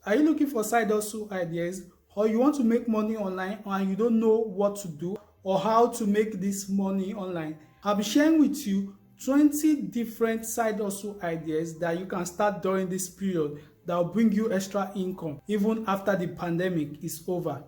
Are you looking for side hustle ideas, or you want to make money online and you don't know what to do or how to make this money online? I'll be sharing with you 20 different side hustle ideas that you can start during this period that will bring you extra income even after the pandemic is over.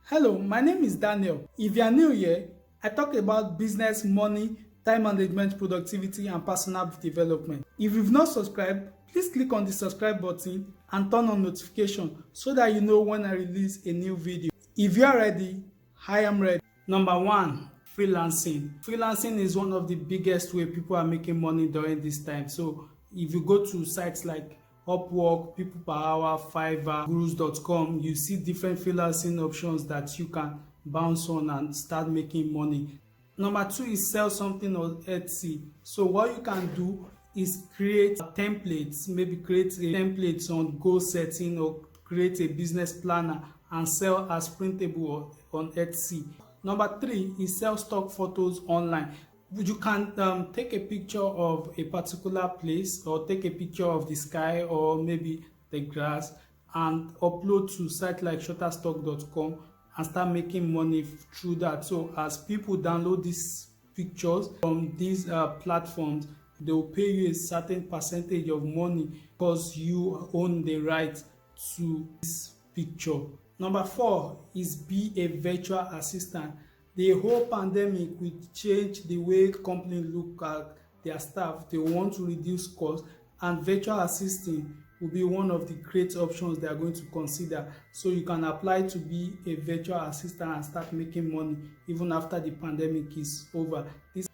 Hello, my name is Daniel. If you are new here, I talk about business, money, time management, productivity, and personal development. If you've not subscribed, please click on the subscribe button and turn on notification so that you know when I release a new video. If you are ready, I am ready. Number 1, freelancing. Freelancing is one of the biggest way people are making money during this time. So if you go to sites like Upwork, People Per Hour, Fiverr, Gurus.com, you see different freelancing options that you can bounce on and start making money. Number 2 is sell something on Etsy. So what you can do is create templates, maybe create a templates on goal setting or create a business planner and sell as printable on Etsy. Number 3 is sell stock photos online. You can take a picture of a particular place or take a picture of the sky or maybe the grass and upload to sites like shotcut.com and start making money through that. So as people download these pictures from these platforms, they will pay you a certain percentage of money because you own the right to this picture. Number 4 is be a virtual assistant. The whole pandemic will change the way companies look at their staff. They want to reduce costs, and virtual assisting will be one of the great options they are going to consider. So you can apply to be a virtual assistant and start making money even after the pandemic is over.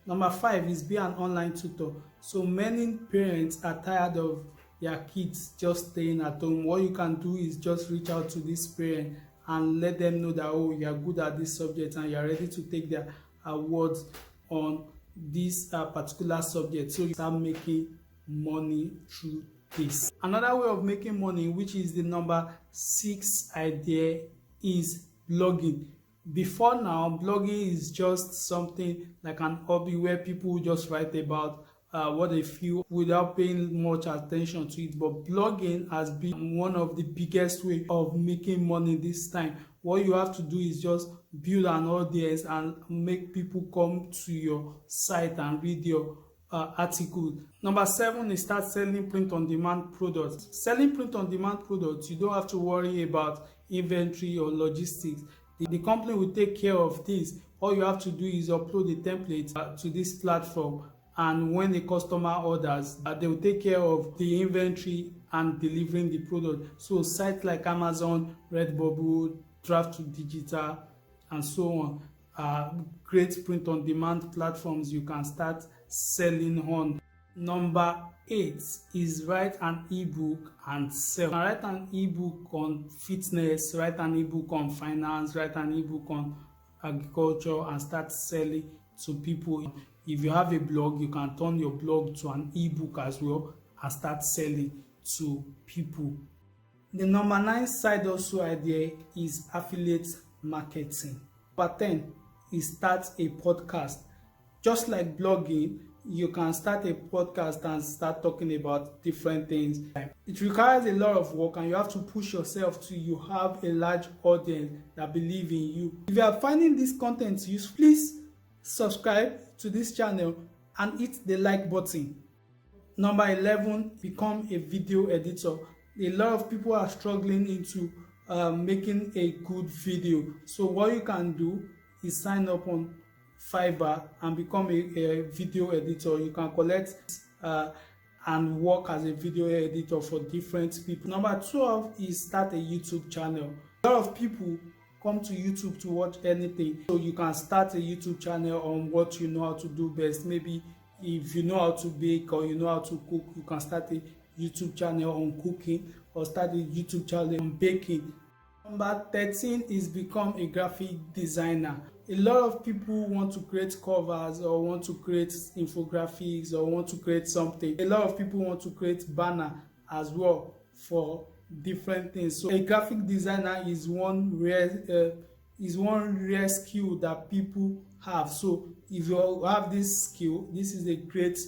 Number 5 is be an online tutor. So many parents are tired of their kids just staying at home. What you can do is just reach out to this parent and let them know that, oh, you are good at this subject and you are ready to take their awards on this particular subject. So you start making money through this. Another way of making money, which is the number 6 idea, is blogging. Before now, blogging is just something like an hobby where people just write about what they feel without paying much attention to it. But blogging has been one of the biggest way of making money this time. What you have to do is just build an audience and make people come to your site and read your article. Number 7 is start selling print-on-demand products. Selling print-on-demand products, you don't have to worry about inventory or logistics. The company will take care of this. All you have to do is upload the template to this platform, and when the customer orders, they will take care of the inventory and delivering the product. So sites like Amazon, Redbubble, Draft2Digital, and so on great print-on-demand platforms you can start selling on. Number 8 is write an ebook and sell. Write an ebook on fitness, write an ebook on finance, write an ebook on agriculture and start selling to people. If you have a blog, you can turn your blog to an ebook as well and start selling to people. The number 9 side hustle idea is affiliate marketing. Number 10 is start a podcast. Just like blogging, you can start a podcast and start talking about different things. It requires a lot of work and you have to push yourself till you have a large audience that believe in you. If you are finding this content useful, please subscribe to this channel and hit the like button. Number 11, become a video editor. A lot of people are struggling into making a good video. So what you can do is sign up on Fiverr and become a video editor. You can collect and work as a video editor for different people. Number 12 is start a YouTube channel. A lot of people come to YouTube to watch anything, so you can start a YouTube channel on what you know how to do best. Maybe if you know how to bake or you know how to cook, you can start a YouTube channel on cooking or start a YouTube channel on baking. Number 13 is become a graphic designer. A lot of people want to create covers or want to create infographics or want to create something. A lot of people want to create banner as well for different things. So a graphic designer is one rare skill that people have. So if you have this skill, this is a great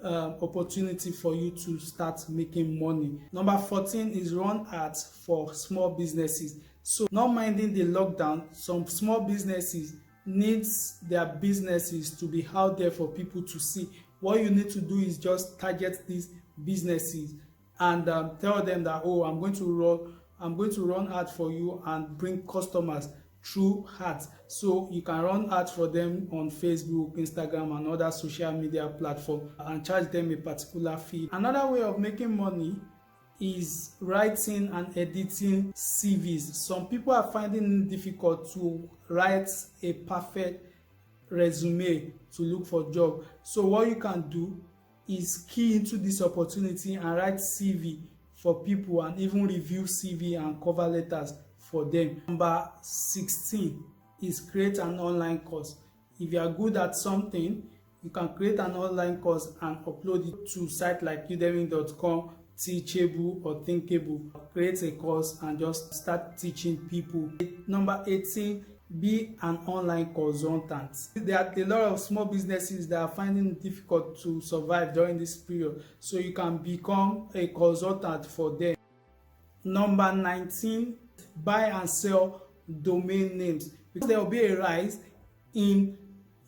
opportunity for you to start making money. Number 14 is run ads for small businesses. So not minding the lockdown, some small businesses needs their businesses to be out there for people to see. What you need to do is just target these businesses and tell them that, oh, I'm going to run ads for you and bring customers through ads. So you can run ads for them on Facebook, Instagram, and other social media platforms and charge them a particular fee. Another way of making money is writing and editing CVs. Some people are finding it difficult to write a perfect resume to look for job. So what you can do is key into this opportunity and write CV for people and even review CV and cover letters for them. Number 16 is create an online course. If you are good at something, you can create an online course and upload it to sites like udemy.com, Teachable or Thinkable. Create a course and just start teaching people. Number 18, be an online consultant. There are a lot of small businesses that are finding it difficult to survive during this period, so you can become a consultant for them. Number 19, buy and sell domain names. Because there will be a rise in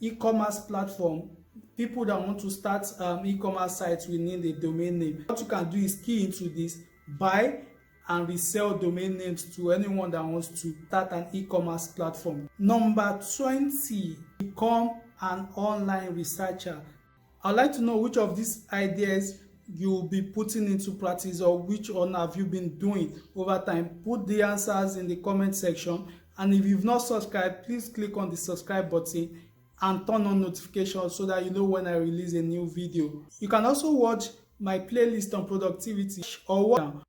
e-commerce platform. People that want to start e-commerce sites will need a domain name. What you can do is key into this, buy and resell domain names to anyone that wants to start an e-commerce platform. Number 20, become an online researcher. I'd like to know which of these ideas you'll be putting into practice, or which one have you been doing over time. Put the answers in the comment section, and if you've not subscribed, please click on the subscribe button and turn on notifications so that you know when I release a new video. You can also watch my playlist on productivity or